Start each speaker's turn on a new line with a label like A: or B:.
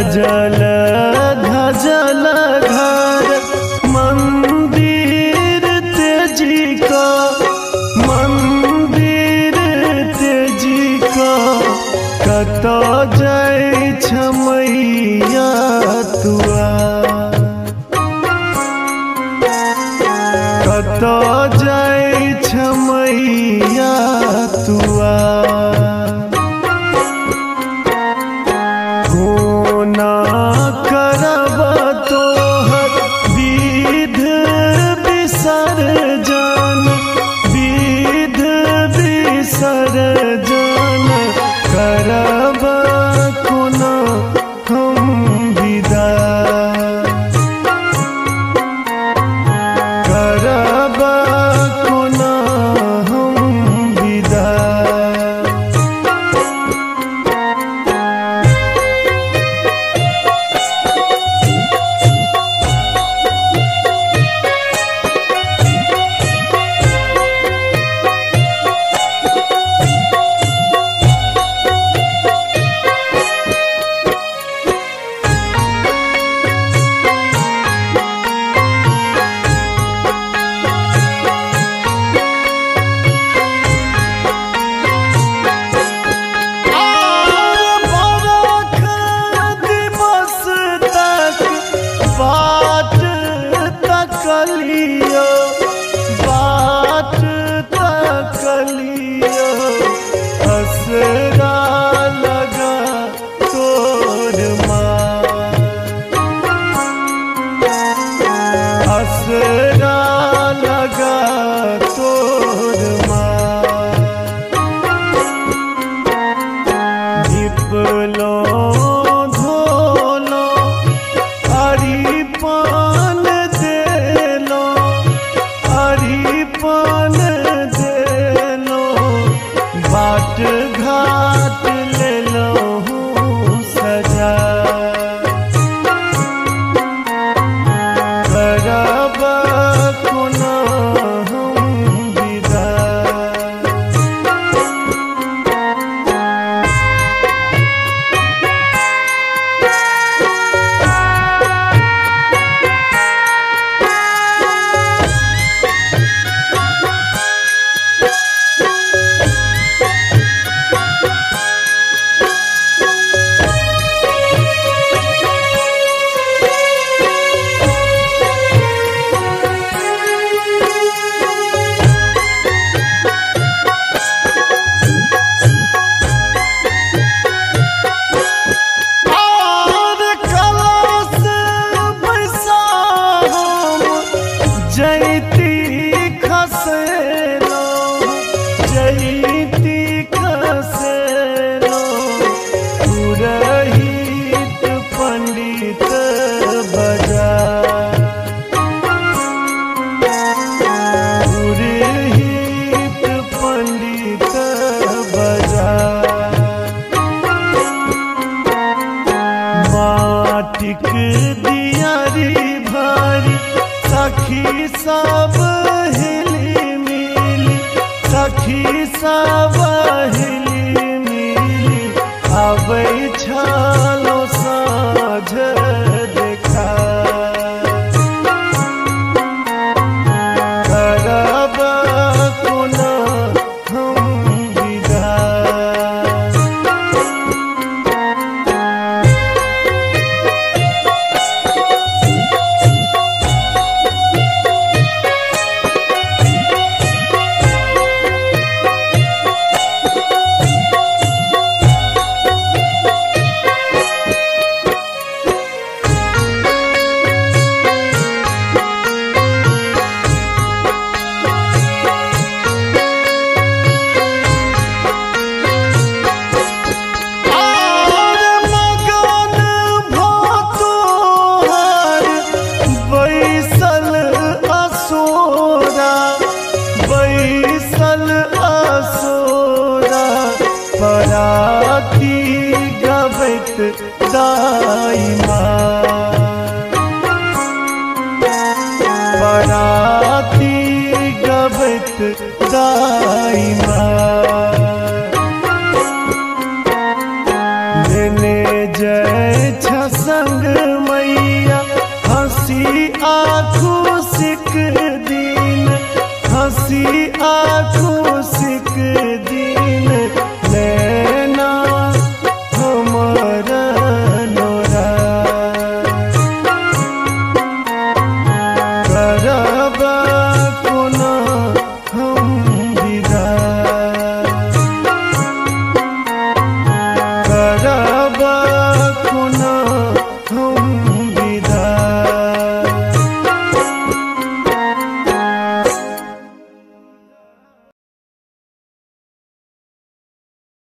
A: सजल धजल घर मंदिर तेजी का, मंदिर तेजी का। कतो जाय छमैया तुआ, कतो जाय छमैया तुआ। होना करब तोहर विध विसर्जन, विध विसर्जन। करब कोना हम विदा, करब कोना हम विदा। बाट तकलियो, बाट तकलियो। असरा लगा तोर माँ, असरा लगा तोर माँ। धिपलो धोलो अरिपन देलो, अरिपन देलो। बाट घाट लेलो सजा, करब कोना हम विदा। जयती खसेलो, जयती खसेलो। पुरहित पंडित बजा, पुरहित पंडित बजा। माटिक दियारी भारी सखी सब हिली मिली, सखी सब हिली मिली। आबै छलो साँझ देखा, करब कोना हम विदा। पराती गबैत दाई माँ, पराती गबैत दाई माँ। लेने जय हंसी आंखों दिन लेना हमारा नोरा करबा कोना हम विदा करबा कोना हम